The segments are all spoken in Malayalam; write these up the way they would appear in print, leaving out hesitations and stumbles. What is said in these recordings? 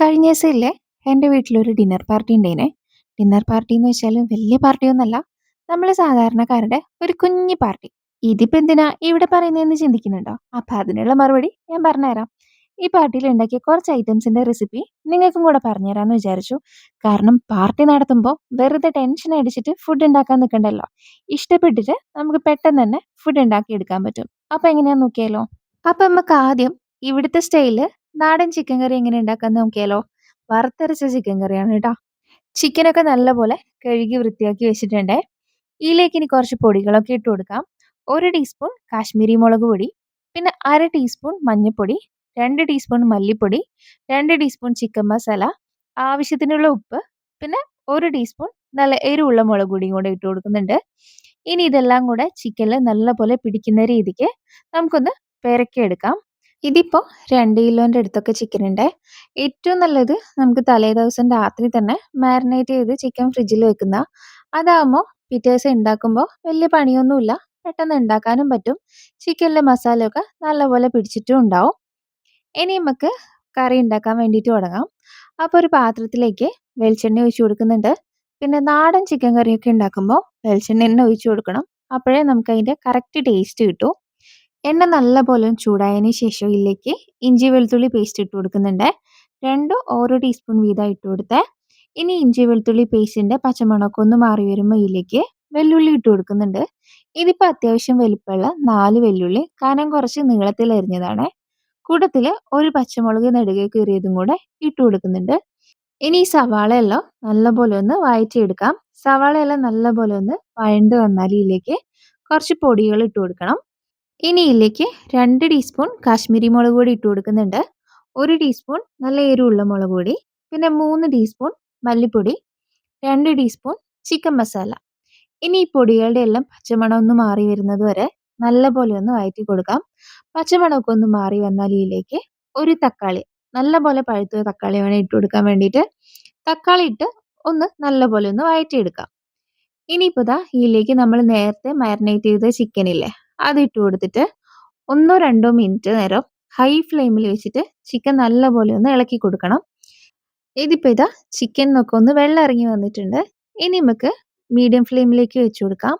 കഴിഞ്ഞ ദിവസമില്ലേ എൻ്റെ വീട്ടിലൊരു ഡിന്നർ പാർട്ടി ഉണ്ടായിനെ. ഡിന്നർ പാർട്ടി എന്ന് വെച്ചാൽ വലിയ പാർട്ടിയൊന്നല്ല, നമ്മൾ സാധാരണക്കാരുടെ ഒരു കുഞ്ഞി പാർട്ടി. ഇതിപ്പോ എന്തിനാ ഇവിടെ പറയുന്നതെന്ന് ചിന്തിക്കുന്നുണ്ടോ? അപ്പൊ അതിനുള്ള മറുപടി ഞാൻ പറഞ്ഞുതരാം. ഈ പാർട്ടിയിൽ ഉണ്ടാക്കിയ കുറച്ച് ഐറ്റംസിന്റെ റെസിപ്പി നിങ്ങൾക്കും കൂടെ പറഞ്ഞുതരാമെന്ന് വിചാരിച്ചു. കാരണം പാർട്ടി നടത്തുമ്പോൾ വെറുതെ ടെൻഷൻ അടിച്ചിട്ട് ഫുഡ് ഉണ്ടാക്കാൻ നിൽക്കണ്ടല്ലോ. ഇഷ്ടപ്പെട്ടിട്ട് നമുക്ക് പെട്ടെന്ന് തന്നെ ഫുഡ് ഉണ്ടാക്കി എടുക്കാൻ പറ്റും. അപ്പൊ എങ്ങനെയാന്ന് നോക്കിയാലോ? അപ്പൊ നമുക്ക് ആദ്യം ഇവിടുത്തെ സ്റ്റൈലില് നാടൻ ചിക്കൻ കറി എങ്ങനെ ഉണ്ടാക്കാന്ന് നോക്കിയാലോ? വറുത്തരച്ച ചിക്കൻ കറിയാണ് കേട്ടോ. ചിക്കനൊക്കെ നല്ലപോലെ കഴുകി വൃത്തിയാക്കി വെച്ചിട്ടുണ്ടേ. ഇതിലേക്ക് ഇനി കുറച്ച് പൊടികളൊക്കെ ഇട്ട് കൊടുക്കാം. 1 ടീസ്പൂൺ കാശ്മീരി മുളക് പൊടി, പിന്നെ 1/2 ടീസ്പൂൺ മഞ്ഞൾപ്പൊടി, 2 ടീസ്പൂൺ മല്ലിപ്പൊടി, 2 ടീസ്പൂൺ ചിക്കൻ മസാല, ആവശ്യത്തിനുള്ള ഉപ്പ്, പിന്നെ 1 ടീസ്പൂൺ നല്ല എരിവുള്ള മുളക് പൊടിയും കൂടെ ഇട്ട് കൊടുക്കുന്നുണ്ട്. ഇനി ഇതെല്ലാം കൂടെ ചിക്കനിൽ നല്ലപോലെ പിടിക്കുന്ന രീതിക്ക് നമുക്കൊന്ന് പെരക്കിയെടുക്കാം. ഇതിപ്പോ 2 കിലോന്റെ അടുത്തൊക്കെ ചിക്കൻ ഉണ്ട്. ഏറ്റവും നല്ലത് നമുക്ക് തലേദിവസം രാത്രി തന്നെ മാരിനേറ്റ് ചെയ്ത് ചിക്കൻ ഫ്രിഡ്ജിൽ വെക്കുന്ന. അതാകുമ്പോൾ പിറ്റേ ദിവസം ഉണ്ടാക്കുമ്പോൾ വലിയ പണിയൊന്നുമില്ല, പെട്ടെന്ന് ഉണ്ടാക്കാനും പറ്റും. ചിക്കനിലെ മസാലയൊക്കെ നല്ലപോലെ പിടിച്ചിട്ടും ഉണ്ടാവും. ഇനി നമുക്ക് കറി ഉണ്ടാക്കാൻ വേണ്ടിയിട്ട് തുടങ്ങാം. അപ്പോൾ ഒരു പാത്രത്തിലേക്ക് വെളിച്ചെണ്ണ ഒഴിച്ചു കൊടുക്കുന്നുണ്ട്. പിന്നെ നാടൻ ചിക്കൻ കറിയൊക്കെ ഉണ്ടാക്കുമ്പോൾ വെളിച്ചെണ്ണ തന്നെ ഒഴിച്ചു കൊടുക്കണം. അപ്പോഴേ നമുക്ക് അതിന്റെ കറക്റ്റ് ടേസ്റ്റ് കിട്ടൂ. എണ്ണ നല്ലപോലെ ചൂടായതിന് ശേഷം ഇതിലേക്ക് ഇഞ്ചി വെളുത്തുള്ളി പേസ്റ്റ് ഇട്ട് കൊടുക്കുന്നുണ്ട്. രണ്ടും ഓരോ ടീസ്പൂൺ വീതം ഇട്ട് കൊടുത്തേ. ഇനി ഇഞ്ചി വെളുത്തുള്ളി പേസ്റ്റിന്റെ പച്ചമണമൊക്കെ ഒന്ന് മാറി വരുമ്പോൾ ഇതിലേക്ക് വെല്ലുള്ളി ഇട്ട് കൊടുക്കുന്നുണ്ട്. ഇതിപ്പോൾ അത്യാവശ്യം വലിപ്പമുള്ള 4 വെല്ലുള്ളി കനം കുറച്ച് നീളത്തിൽ അരിഞ്ഞതാണ്. കൂട്ടത്തിൽ ഒരു പച്ചമുളക് നെടുകെ കീറിയതും കൂടെ ഇട്ട് കൊടുക്കുന്നുണ്ട്. ഇനി ഈ സവാള എല്ലാം നല്ലപോലെ ഒന്ന് വഴറ്റിയെടുക്കാം. സവാള എല്ലാം നല്ലപോലെ ഒന്ന് വഴണ്ട് വന്നാൽ ഇതിലേക്ക് കുറച്ച് പൊടികൾ ഇട്ട് കൊടുക്കണം. ഇനി ഇതിലേക്ക് 2 ടീസ്പൂൺ കാശ്മീരി മുളക് പൊടി ഇട്ട് കൊടുക്കുന്നുണ്ട്. 1 ടീസ്പൂൺ നല്ല എരിവുള്ള മുളക് പൊടി, പിന്നെ 3 ടീസ്പൂൺ മല്ലിപ്പൊടി, 2 ടീസ്പൂൺ ചിക്കൻ മസാല. ഇനി ഈ പൊടികളുടെ എല്ലാം പച്ചമണം ഒന്ന് മാറി വരുന്നത് വരെ നല്ലപോലെ ഒന്ന് വഴറ്റി കൊടുക്കാം. പച്ചമണമൊക്കെ ഒന്ന് മാറി വന്നാൽ ഇതിലേക്ക് ഒരു തക്കാളി, നല്ലപോലെ പഴുത്ത തക്കാളി വേണം ഇട്ട് കൊടുക്കാൻ വേണ്ടിയിട്ട്. തക്കാളി ഇട്ട് ഒന്ന് നല്ലപോലെ ഒന്ന് വഴറ്റിയെടുക്കാം. ഇനിയിപ്പോൾ ദാ ഇതിലേക്ക് നമ്മൾ നേരത്തെ മാരിനേറ്റ് ചെയ്ത ചിക്കൻ ഇല്ലേ, അത് ഇട്ട് കൊടുത്തിട്ട് 1-2 മിനിറ്റ് നേരം ഹൈ ഫ്ലെയിമിൽ വെച്ചിട്ട് ചിക്കൻ നല്ലപോലെ ഒന്ന് ഇളക്കി കൊടുക്കണം. ഇതിപ്പോൾ ഇതാ ചിക്കനൊക്കെ ഒന്ന് വെള്ളം ഇറങ്ങി വന്നിട്ടുണ്ട്. ഇനി നമുക്ക് മീഡിയം ഫ്ലെയിമിലേക്ക് വെച്ച് കൊടുക്കാം.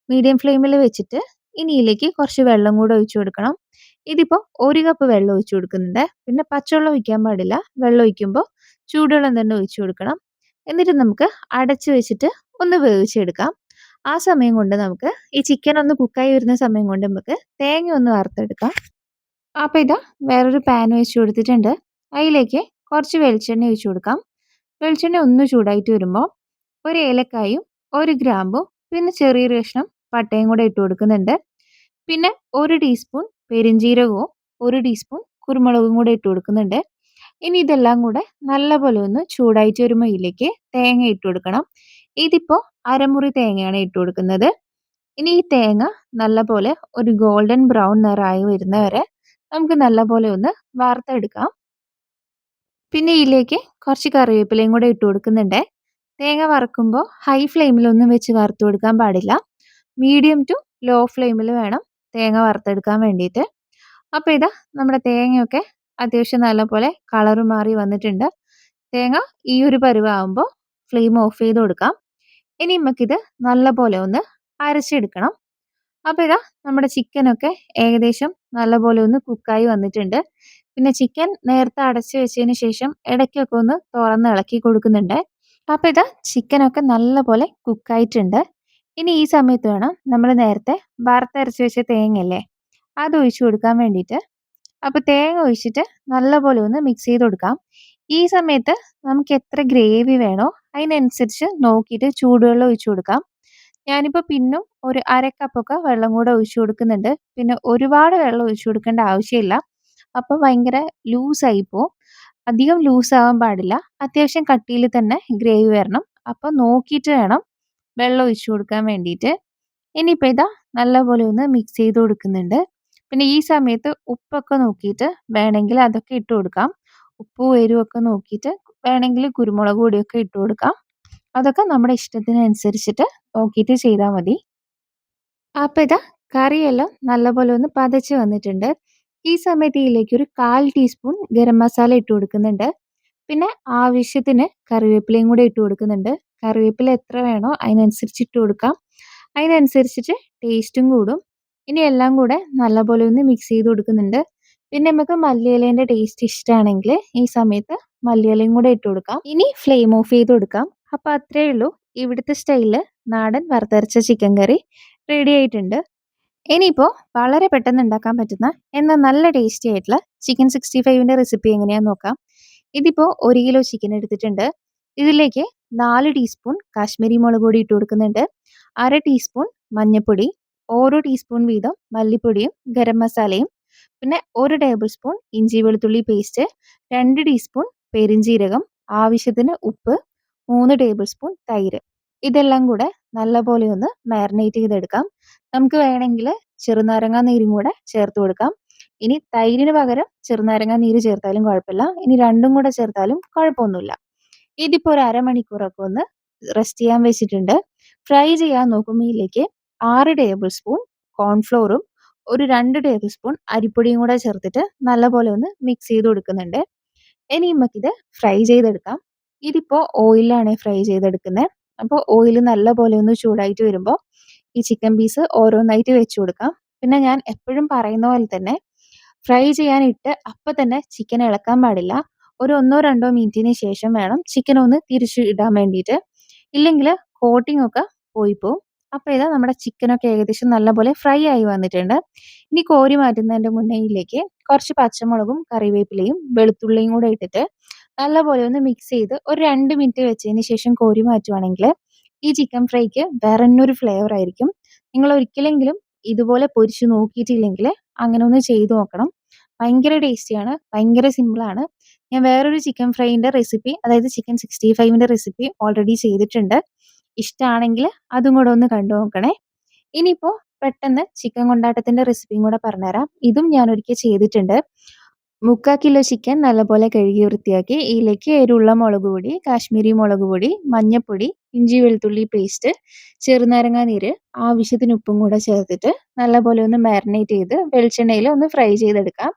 മീഡിയം ഫ്ലെയിമിൽ വെച്ചിട്ട് ഇനി ഇതിലേക്ക് കുറച്ച് വെള്ളം കൂടെ ഒഴിച്ചു കൊടുക്കണം. ഇതിപ്പോൾ 1 കപ്പ് വെള്ളം ഒഴിച്ചു കൊടുക്കുന്നുണ്ട്. പിന്നെ പച്ചവെള്ളം ഒഴിക്കാൻ പാടില്ല. വെള്ളം ഒഴിക്കുമ്പോൾ ചൂടുവെള്ളം തന്നെ ഒഴിച്ചു കൊടുക്കണം. എന്നിട്ട് നമുക്ക് അടച്ചു വെച്ചിട്ട് ഒന്ന് വേവിച്ചെടുക്കാം. ആ സമയം കൊണ്ട് നമുക്ക് ഈ ചിക്കൻ ഒന്ന് കുക്കായി വരുന്ന സമയം കൊണ്ട് നമുക്ക് തേങ്ങ ഒന്ന് വറുത്തെടുക്കാം. അപ്പോൾ ഇതാ വേറൊരു പാൻ വെച്ച് കൊടുത്തിട്ടുണ്ട്. അതിലേക്ക് കുറച്ച് വെളിച്ചെണ്ണ ഒഴിച്ചു കൊടുക്കാം. വെളിച്ചെണ്ണ ഒന്ന് ചൂടായിട്ട് വരുമ്പോൾ ഒരു ഏലക്കായും 1 ഗ്രാമ്പും പിന്നെ ചെറിയൊരു കഷ്ണം പട്ടയും കൂടെ ഇട്ട് കൊടുക്കുന്നുണ്ട്. പിന്നെ 1 ടീസ്പൂൺ പെരിഞ്ജീരകവും 1 ടീസ്പൂൺ കുരുമുളകും കൂടെ ഇട്ട് കൊടുക്കുന്നുണ്ട്. ഇനി ഇതെല്ലാം കൂടെ നല്ലപോലെ ഒന്ന് ചൂടായിട്ട് വരുമ്പോൾ ഇതിലേക്ക് തേങ്ങ ഇട്ട് കൊടുക്കണം. ഇതിപ്പോൾ അരമുറി തേങ്ങയാണ് ഇട്ട് കൊടുക്കുന്നത്. ഇനി ഈ തേങ്ങ നല്ലപോലെ ഒരു ഗോൾഡൻ ബ്രൗൺ നിറമായി വരുന്നവരെ നമുക്ക് നല്ലപോലെ ഒന്ന് വറുത്തെടുക്കാം. പിന്നെ ഇതിലേക്ക് കുറച്ച് കറിവേപ്പിലയും കൂടെ ഇട്ട് കൊടുക്കുന്നുണ്ട്. തേങ്ങ വറക്കുമ്പോൾ ഹൈ ഫ്ലെയിമിലൊന്നും വെച്ച് വറുത്ത് കൊടുക്കാൻ പാടില്ല. മീഡിയം ടു ലോ ഫ്ലെയിമിൽ വേണം തേങ്ങ വറുത്തെടുക്കാൻ വേണ്ടിയിട്ട്. അപ്പോൾ ഇതാ നമ്മുടെ തേങ്ങയൊക്കെ അത്യാവശ്യം നല്ലപോലെ കളറ് മാറി വന്നിട്ടുണ്ട്. തേങ്ങ ഈ ഒരു പരുവാകുമ്പോൾ ഫ്ലെയിം ഓഫ് ചെയ്ത് കൊടുക്കാം. ഇനി നമുക്കിത് നല്ലപോലെ ഒന്ന് അരച്ചെടുക്കണം. അപ്പോൾ ഇതാ നമ്മുടെ ചിക്കനൊക്കെ ഏകദേശം നല്ലപോലെ ഒന്ന് കുക്കായി വന്നിട്ടുണ്ട്. പിന്നെ ചിക്കൻ നേരത്തെ അടച്ചു വെച്ചതിന് ശേഷം ഇടയ്ക്കൊക്കെ ഒന്ന് തുറന്ന് ഇളക്കി കൊടുക്കുന്നുണ്ട്. അപ്പോൾ ഇതാ ചിക്കനൊക്കെ നല്ലപോലെ കുക്കായിട്ടുണ്ട്. ഇനി ഈ സമയത്ത് വേണം നമ്മൾ നേരത്തെ വറുത്തരച്ച് വെച്ച തേങ്ങയല്ലേ, അത് ഒഴിച്ചു കൊടുക്കാൻ വേണ്ടിയിട്ട്. അപ്പോൾ തേങ്ങ ഒഴിച്ചിട്ട് നല്ലപോലെ ഒന്ന് മിക്സ് ചെയ്ത് കൊടുക്കാം. ഈ സമയത്ത് നമുക്ക് എത്ര ഗ്രേവി വേണോ അതിനനുസരിച്ച് നോക്കിയിട്ട് ചൂടുവെള്ളം ഒഴിച്ചു കൊടുക്കാം. ഞാനിപ്പോൾ പിന്നും ഒരു 1/2 കപ്പൊക്കെ വെള്ളം കൂടെ ഒഴിച്ചു കൊടുക്കുന്നുണ്ട്. പിന്നെ ഒരുപാട് വെള്ളം ഒഴിച്ചു കൊടുക്കേണ്ട ആവശ്യമില്ല. അപ്പോൾ ഭയങ്കര ലൂസായി പോവും. അധികം ലൂസാവാൻ പാടില്ല. അത്യാവശ്യം കട്ടിയിൽ തന്നെ ഗ്രേവി വരണം. അപ്പോൾ നോക്കിയിട്ട് വേണം വെള്ളം ഒഴിച്ചു കൊടുക്കാൻ വേണ്ടിയിട്ട്. ഇനിയിപ്പോൾ ഇതാ നല്ലപോലെ ഒന്ന് മിക്സ് ചെയ്ത് കൊടുക്കുന്നുണ്ട്. പിന്നെ ഈ സമയത്ത് ഉപ്പൊക്കെ നോക്കിയിട്ട് വേണമെങ്കിൽ അതൊക്കെ ഇട്ട് കൊടുക്കാം. ഉപ്പും എരിവൊക്കെ നോക്കിയിട്ട് വേണമെങ്കിൽ കുരുമുളക് പൊടിയൊക്കെ ഇട്ട് കൊടുക്കാം. അതൊക്കെ നമ്മുടെ ഇഷ്ടത്തിനനുസരിച്ചിട്ട് നോക്കിയിട്ട് ചെയ്താൽ മതി. അപ്പോൾ ഇതാ കറിയെല്ലാം നല്ലപോലെ ഒന്ന് പതച്ച് വന്നിട്ടുണ്ട്. ഈ സമയത്ത് ഇതിലേക്ക് ഒരു 1/4 ടീസ്പൂൺ ഗരം മസാല ഇട്ട് കൊടുക്കുന്നുണ്ട്. പിന്നെ ആവശ്യത്തിന് കറിവേപ്പിലയും കൂടെ ഇട്ട് കൊടുക്കുന്നുണ്ട്. കറിവേപ്പില എത്ര വേണോ അതിനനുസരിച്ച് ഇട്ട് കൊടുക്കാം. അതിനനുസരിച്ചിട്ട് ടേസ്റ്റും കൂടും. ഇനി എല്ലാം കൂടെ നല്ലപോലെ ഒന്ന് മിക്സ് ചെയ്ത് കൊടുക്കുന്നുണ്ട്. പിന്നെ നമുക്ക് മല്ലിയിലേന്റെ ടേസ്റ്റ് ഇഷ്ടമാണെങ്കിൽ ഈ സമയത്ത് മല്ലിയിലയും കൂടെ ഇട്ട് കൊടുക്കാം. ഇനി ഫ്ലെയിം ഓഫ് ചെയ്ത് കൊടുക്കാം. അപ്പോൾ അത്രയേ ഉള്ളൂ. ഇവിടുത്തെ സ്റ്റൈലില് നാടൻ വറുത്തരച്ച ചിക്കൻ കറി റെഡി ആയിട്ടുണ്ട്. ഇനിയിപ്പോൾ വളരെ പെട്ടെന്ന് ഉണ്ടാക്കാൻ പറ്റുന്ന എന്നാൽ നല്ല ടേസ്റ്റി ആയിട്ടുള്ള ചിക്കൻ 65ന്റെ റെസിപ്പി എങ്ങനെയാന്ന് നോക്കാം. ഇതിപ്പോൾ 1 കിലോ ചിക്കൻ എടുത്തിട്ടുണ്ട്. ഇതിലേക്ക് 4 ടീസ്പൂൺ കാശ്മീരി മുളക് പൊടി ഇട്ട് കൊടുക്കുന്നുണ്ട്. 1/2 ടീസ്പൂൺ മഞ്ഞൾപ്പൊടി, ഓരോ ടീസ്പൂൺ വീതം മല്ലിപ്പൊടിയും ഗരം മസാലയും, പിന്നെ 1 ടേബിൾ സ്പൂൺ ഇഞ്ചി വെളുത്തുള്ളി പേസ്റ്റ്, 2 ടീസ്പൂൺ പെരിഞ്ജീരകം, ആവശ്യത്തിന് ഉപ്പ്, 3 ടേബിൾ സ്പൂൺ തൈര്. ഇതെല്ലാം കൂടെ നല്ലപോലെ ഒന്ന് മാരിനേറ്റ് ചെയ്തെടുക്കാം. നമുക്ക് വേണമെങ്കിൽ ചെറുനാരങ്ങാ നീരും കൂടെ ചേർത്ത് കൊടുക്കാം. ഇനി തൈരിന് പകരം ചെറുനാരങ്ങാ നീര് ചേർത്താലും കുഴപ്പമില്ല. ഇനി രണ്ടും കൂടെ ചേർത്താലും കുഴപ്പമൊന്നുമില്ല. ഇതിപ്പോൾ ഒരു അരമണിക്കൂറൊക്കെ ഒന്ന് റെസ്റ്റ് ചെയ്യാൻ വെച്ചിട്ടുണ്ട്. ഫ്രൈ ചെയ്യാൻ നോക്കുമ്പോൾ ഇതിലേക്ക് 6 ടേബിൾ സ്പൂൺ കോൺഫ്ലോറും ഒരു 2 ടേബിൾ സ്പൂൺ അരിപ്പൊടിയും കൂടെ ചേർത്തിട്ട് നല്ലപോലെ ഒന്ന് മിക്സ് ചെയ്ത് കൊടുക്കുന്നുണ്ട്. ഇനി നമുക്കിത് ഫ്രൈ ചെയ്തെടുക്കാം. ഇതിപ്പോൾ ഓയിലാണ് ഫ്രൈ ചെയ്തെടുക്കുന്നത്. അപ്പോൾ ഓയിൽ നല്ലപോലെ ഒന്ന് ചൂടായിട്ട് വരുമ്പോൾ ഈ ചിക്കൻ പീസ് ഓരോന്നായിട്ട് വെച്ച് കൊടുക്കാം. പിന്നെ ഞാൻ എപ്പോഴും പറയുന്ന പോലെ തന്നെ ഫ്രൈ ചെയ്യാനിട്ട് അപ്പം തന്നെ ചിക്കൻ ഇളക്കാൻ പാടില്ല. ഒരു 1-2 മിനിറ്റിന് ശേഷം വേണം ചിക്കൻ ഒന്ന് തിരിച്ച് ഇടാൻ വേണ്ടിയിട്ട്. ഇല്ലെങ്കിൽ കോട്ടിംഗ് ഒക്കെ പോയി പോവും. അപ്പോൾ ഇതാ നമ്മുടെ ചിക്കനൊക്കെ ഏകദേശം നല്ലപോലെ ഫ്രൈ ആയി വന്നിട്ടുണ്ട്. ഇനി കോരി മാറ്റുന്നതിൻ്റെ മുന്നേ ഇതിലേക്ക് കുറച്ച് പച്ചമുളകും കറിവേപ്പിലയും വെളുത്തുള്ളിയും കൂടെ ഇട്ടിട്ട് നല്ലപോലെ ഒന്ന് മിക്സ് ചെയ്ത് ഒരു 2 മിനിറ്റ് വെച്ചതിന് ശേഷം കോരി മാറ്റുവാണെങ്കിൽ ഈ ചിക്കൻ ഫ്രൈക്ക് വേറെന്നൊരു ഫ്ലേവർ ആയിരിക്കും. നിങ്ങൾ ഒരിക്കലെങ്കിലും ഇതുപോലെ പൊരിച്ച് നോക്കിയിട്ടില്ലെങ്കിൽ അങ്ങനെ ഒന്ന് ചെയ്ത് നോക്കണം. ഭയങ്കര ടേസ്റ്റിയാണ്. ഭയങ്കര സിമ്പിളാണ്. ഞാൻ വേറൊരു ചിക്കൻ ഫ്രൈൻ്റെ റെസിപ്പി, അതായത് ചിക്കൻ 65ന്റെ റെസിപ്പി ഓൾറെഡി ചെയ്തിട്ടുണ്ട്. ഇഷ്ടമാണെങ്കിൽ അതും കൂടെ ഒന്ന് കണ്ടു നോക്കണേ. ഇനിയിപ്പോൾ പെട്ടെന്ന് ചിക്കൻ കൊണ്ടാട്ടത്തിൻ്റെ റെസിപ്പിയും കൂടെ പറഞ്ഞുതരാം. ഇതും ഞാൻ ഒരിക്കൽ ചെയ്തിട്ടുണ്ട്. 3/4 കിലോ ചിക്കൻ നല്ലപോലെ കഴുകി വൃത്തിയാക്കി ഇതിലേക്ക് എരിവുള്ള മുളക് പൊടി, കാശ്മീരി മുളക് പൊടി, മഞ്ഞൾപ്പൊടി, ഇഞ്ചി വെളുത്തുള്ളി പേസ്റ്റ്, ചെറുനാരങ്ങാ നീര്, ആവശ്യത്തിന് ഉപ്പും കൂടെ ചേർത്തിട്ട് നല്ലപോലെ ഒന്ന് മാരിനേറ്റ് ചെയ്ത് വെളിച്ചെണ്ണയിൽ ഒന്ന് ഫ്രൈ ചെയ്തെടുക്കാം.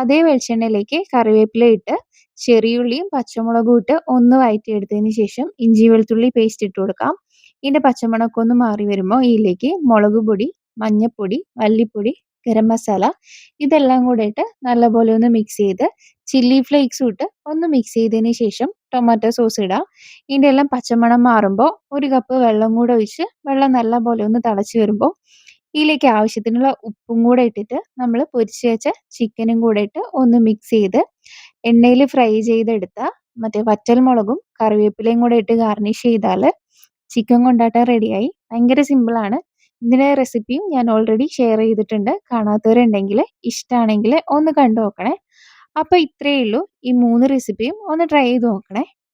അതേ വെളിച്ചെണ്ണയിലേക്ക് കറിവേപ്പില ഇട്ട് ചെറിയുള്ളിയും പച്ചമുളകും ഇട്ട് ഒന്ന് വഴറ്റിയെടുത്തതിന് ശേഷം ഇഞ്ചി വെളുത്തുള്ളി പേസ്റ്റ് ഇട്ട് കൊടുക്കാം. ഇതിൻ്റെ പച്ചമണമൊക്കെ ഒന്ന് മാറി വരുമ്പോൾ ഇതിലേക്ക് മുളക് പൊടി, മഞ്ഞൾപ്പൊടി, മല്ലിപ്പൊടി, ഗരം മസാല ഇതെല്ലാം കൂടെ ഇട്ട് നല്ലപോലെ ഒന്ന് മിക്സ് ചെയ്ത് ചില്ലി ഫ്ലേക്സും ഇട്ട് ഒന്ന് മിക്സ് ചെയ്തതിന് ശേഷം ടൊമാറ്റോ സോസ് ഇടാം. ഇതിൻ്റെ എല്ലാം പച്ചമണം മാറുമ്പോൾ 1 കപ്പ് വെള്ളം കൂടെ ഒഴിച്ച് വെള്ളം നല്ലപോലെ ഒന്ന് തിളച്ച് വരുമ്പോൾ ഇതിലേക്ക് ആവശ്യത്തിനുള്ള ഉപ്പും കൂടെ ഇട്ടിട്ട് നമ്മൾ പൊരിച്ച് വെച്ച ചിക്കനും കൂടെ ഇട്ട് ഒന്ന് മിക്സ് ചെയ്ത് എണ്ണയിൽ ഫ്രൈ ചെയ്തെടുത്ത മറ്റേ വറ്റൽമുളകും കറിവേപ്പിലയും കൂടെ ഇട്ട് ഗാർണിഷ് ചെയ്താൽ ചിക്കൻ കൊണ്ടാട്ടം റെഡിയായി. ഭയങ്കര സിമ്പിളാണ്. ഇതിൻ്റെ റെസിപ്പിയും ഞാൻ ഓൾറെഡി ഷെയർ ചെയ്തിട്ടുണ്ട്. കാണാത്തവരുണ്ടെങ്കിൽ ഇഷ്ടമാണെങ്കിൽ ഒന്ന് കണ്ടു നോക്കണേ. അപ്പോൾ ഇത്രയേ ഉള്ളൂ. ഈ 3 റെസിപ്പിയും ഒന്ന് ട്രൈ ചെയ്ത് നോക്കണേ.